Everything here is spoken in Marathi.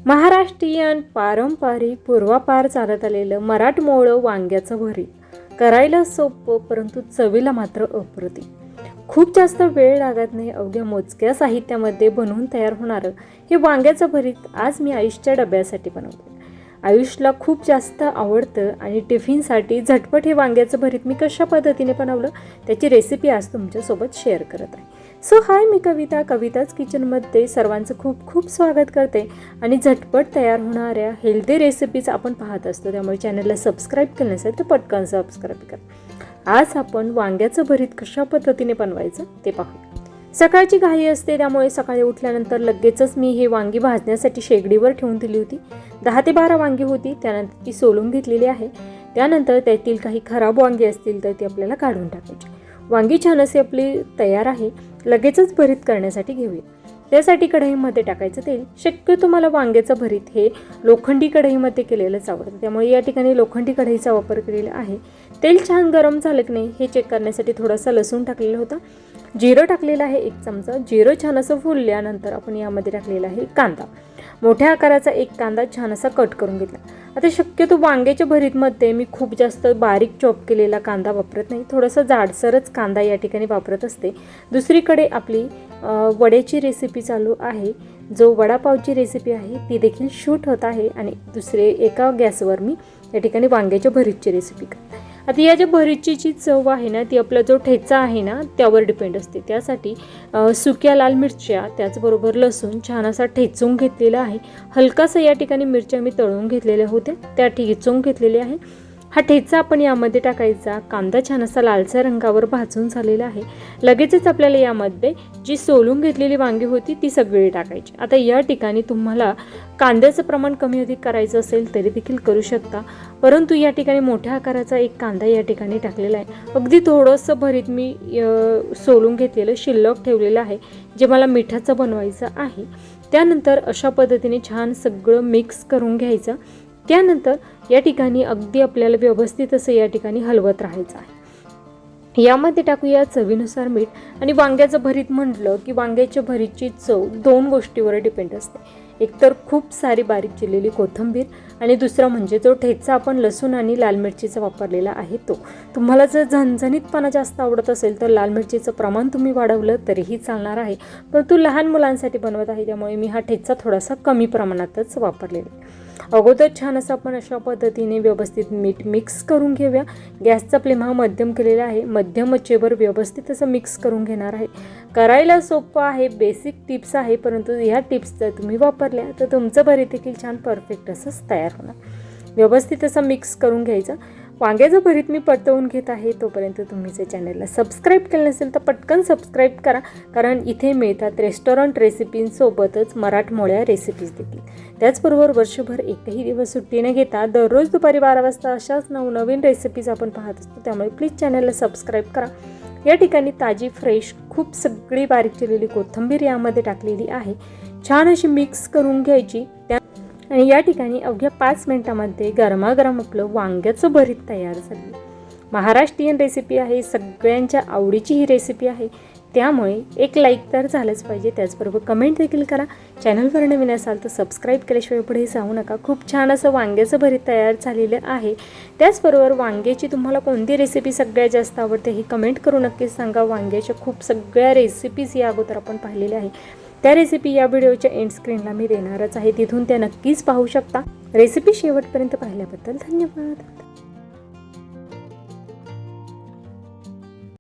महाराष्ट्रीयन पारंपरिक पूर्वापार चालत आलेलं मराठमोळं वांग्याचं भरीत करायला सोपं परंतु चवीला मात्र अप्रतिम. खूप जास्त वेळ लागत नाही, अवघ्या मोजक्या साहित्यामध्ये बनवून तयार होणारं हे वांग्याचं भरीत आज मी आयुषच्या डब्यासाठी बनवलं. आयुषला खूप जास्त आवडतं आणि टिफिनसाठी झटपट हे वांग्याचं भरीत मी कशा पद्धतीने बनवलं त्याची रेसिपी आज तुमच्यासोबत शेअर करत आहे. सो हाय, मी कविताच किचनमध्ये सर्वांचं खूप खूप स्वागत करते आणि झटपट तयार होणाऱ्या हेल्दी रेसिपीज आपण पाहत असतो, त्यामुळे चॅनलला सबस्क्राईब केलं नसेल तर पटकन सबस्क्राईब करा. आज आपण वांग्याचं भरीत कशा पद्धतीने बनवायचं ते पाहू. सकाळची घाई असते, त्यामुळे सकाळी उठल्यानंतर लगेचच मी हे वांगी भाजण्यासाठी शेगडीवर ठेवून दिली होती. 10 ते 12 वांगी होती, त्यानंतर ती सोलून घेतलेली आहे. त्यानंतर त्यातील काही खराब वांगी असतील तर ती आपल्याला काढून टाकायची. वांगी छान असे आपली तयार आहे. लगेचच भरीत करण्यासाठी घेऊया. त्यासाठी कढईमध्ये टाकायचं तेल. शक्यतो मला वांग्याचं भरीत हे लोखंडी कढईमध्ये केलेलंच आवडतं, त्यामुळे या ठिकाणी लोखंडी कढईचा वापर केलेला आहे. तेल छान गरम झालं की नाही हे चेक करण्यासाठी थोडासा लसूण टाकलेला होता. जिरं टाकलेलं आहे 1 चमचा. जिरं छान असं फुलल्यानंतर आपण यामध्ये टाकलेला आहे कांदा. मोठ्या आकाराचा 1 कांदा छान असा कट करून घेतला. आता शक्यतो वांग्याच्या भरीतमध्ये मी खूप जास्त बारीक चॉप केलेला कांदा वापरत नाही, थोडासा जाडसरच कांदा या ठिकाणी वापरत असते. दुसरीकडे आपली वड्याची रेसिपी चालू आहे, जो वडापावची रेसिपी आहे ती देखील शूट होत आहे आणि एका गॅसवर मी या ठिकाणी वांग्याच्या भरीतची रेसिपी करते. आता या ज्या भरीतची जी चव आहे ना ती आपला जो ठेचा आहे ना त्यावर डिपेंड असते. त्यासाठी सुक्या लाल मिरच्या त्याचबरोबर लसूण छान असा ठेचून घेतलेला आहे. हलकासा या ठिकाणी मिरच्या मी तळून घेतलेल्या होत्या, त्या ठेचून घेतलेल्या आहे. हा ठेचा आपण यामध्ये टाकायचा. कांदा छान असा लालसर रंगावर भाजून झालेला आहे. लगेचच आपल्याला यामध्ये जी सोलून घेतलेली वांगी होती ती सगळी टाकायची. आता या ठिकाणी तुम्हाला कांद्याचं प्रमाण कमी अधिक करायचं असेल तरी देखील करू शकता, परंतु या ठिकाणी मोठ्या आकाराचा 1 कांदा या ठिकाणी टाकलेला आहे. अगदी थोडंसं भरीत मी सोलून घेतलेलं शिल्लक ठेवलेलं आहे, जे मला मिठाचं बनवायचं आहे. त्यानंतर अशा पद्धतीने छान सगळं मिक्स करून घ्यायचं. त्यानंतर या ठिकाणी अगदी आपल्याला व्यवस्थित असं या ठिकाणी हलवत राहायचं आहे. यामध्ये टाकूया चवीनुसार मीठ. आणि वांग्याचं भरीत म्हटलं की वांग्याच्या भरीतची चव 2 गोष्टीवर डिपेंड असते. एकतर खूप सारी बारीक चिरलेली कोथिंबीर आणि दुसरा म्हणजे जो ठेचा आपण लसूण आणि लाल मिरचीचा वापरलेला आहे तो. तुम्हाला जर झणझणीतपणा जास्त आवडत असेल तर लाल मिरचीचं प्रमाण तुम्ही वाढवलं तरीही चालणार आहे, परंतु लहान मुलांसाठी बनवत आहे त्यामुळे मी हा ठेचा थोडासा कमी प्रमाणातच वापरलेला आहे. अगोदर छान असं आपण अशा पद्धतीने व्यवस्थित मीठ मिक्स करून घेऊया. गॅसचा फ्लेम हा मध्यम केलेला आहे. मध्यम आचेवर व्यवस्थित असं मिक्स करून घेणार आहे. करायला सोपं आहे, बेसिक टिप्स आहे, परंतु ह्या टिप्स जर तुम्ही वापरल्या तर तुमचं भरीत देखील छान परफेक्ट असंच तयार होणार. व्यवस्थित असं मिक्स करून घ्यायचं. वांग्याचं भरीत मी परतवून घेत आहे. तोपर्यंत तुम्ही जर चॅनलला सबस्क्राईब केलं नसेल तर पटकन सबस्क्राईब करा, कारण इथे मिळतात रेस्टॉरंट रेसिपींसोबतच मराठमोळ्या रेसिपीज देखील. त्याचबरोबर वर्षभर एकही दिवस सुट्टी न घेता दररोज दुपारी 12 वाजता अशाच नवनवीन रेसिपीज आपण पाहत असतो, त्यामुळे प्लीज चॅनलला सबस्क्राईब करा. या ठिकाणी ताजी फ्रेश खूप सगळी बारीक चिरलेली कोथिंबीर यामध्ये टाकलेली आहे. छान अशी मिक्स करून घ्यायची. आणि या ठिकाणी अवघ्या 5 मिनिटांमध्ये गरमागरम आपलं वांग्याचं भरीत तयार झालं. महाराष्ट्रीयन रेसिपी आहे, सगळ्यांच्या आवडीची ही रेसिपी आहे, त्यामुळे एक लाईक तर झालंच पाहिजे. त्याचबरोबर कमेंट देखील करा. चॅनलवर नवीन असाल तर सबस्क्राईब केल्याशिवाय पुढे जाऊ नका. खूप छान असं वांग्याचं भरीत तयार झालेलं आहे. त्याचबरोबर वांग्याची तुम्हाला कोणती रेसिपी सगळ्यात जास्त आवडते ही कमेंट करून नक्कीच सांगा. वांग्याच्या खूप सगळ्या रेसिपीज या अगोदर आपण पाहिलेल्या आहे, त्या रेसिपी या व्हिडिओच्या एंड स्क्रीनला मी देणारच आहे, तिथून त्या नक्कीच पाहू शकता. रेसिपी शेवटपर्यंत पाहिल्याबद्दल धन्यवाद.